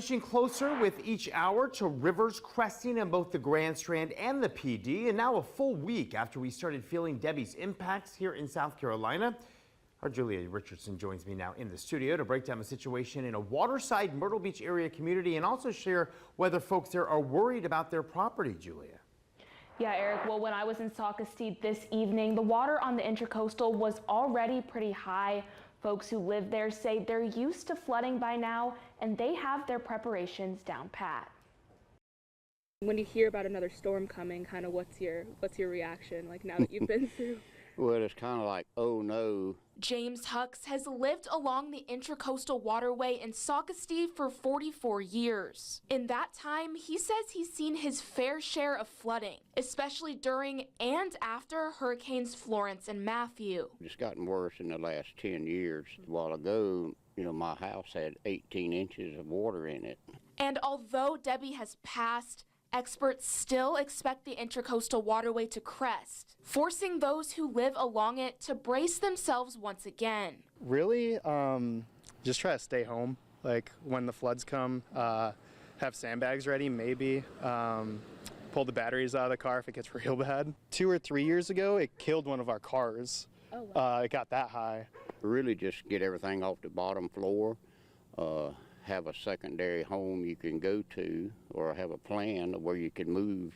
Inching closer with each hour to rivers cresting in both the Grand Strand and the PD, and now a full week after we started feeling Debbie's impacts here in South Carolina. Our Julia Richardson joins me now in the studio to break down the situation in a waterside Myrtle Beach area community and also share whether folks there are worried about their property. Julia. Yeah, Eric, well, when I was in Socastee this evening, the water on the Intracoastal was already pretty high. Folks who live there say they're used to flooding by now, and they have their preparations down pat. When you hear about another storm coming, kind of what's your reaction, like now that you've been through? Well, it's kind of like, oh no. James Hucks has lived along the Intracoastal Waterway in Socastee for 44 years. In that time, he says he's seen his fair share of flooding, especially during and after Hurricanes Florence and Matthew. It's gotten worse in the last 10 years. A while ago, you know, my house had 18 inches of water in it. And although Debbie has passed, experts still expect the Intracoastal Waterway to crest, forcing those who live along it to brace themselves once again. Really, just try to stay home. Like when the floods come, have sandbags ready, maybe. Pull the batteries out of the car if it gets real bad. 2 or 3 years ago, it killed one of our cars. Oh, wow. It got that high. Really just get everything off the bottom floor. Have a secondary home you can go to, or have a plan where you can move,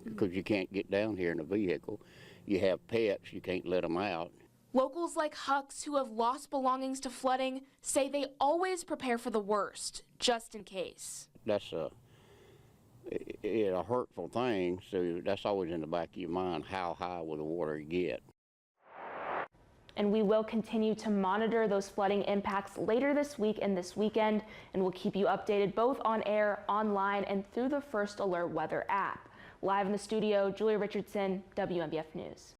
because you can't get down here in a vehicle. You have pets, you can't let them out. Locals like Hucks, who have lost belongings to flooding, say they always prepare for the worst, just in case. That's a hurtful thing, so that's always in the back of your mind, how high will the water get? And we will continue to monitor those flooding impacts later this week and this weekend, and we'll keep you updated both on air, online, and through the First Alert Weather app. Live in the studio, Julia Richardson, WMBF News.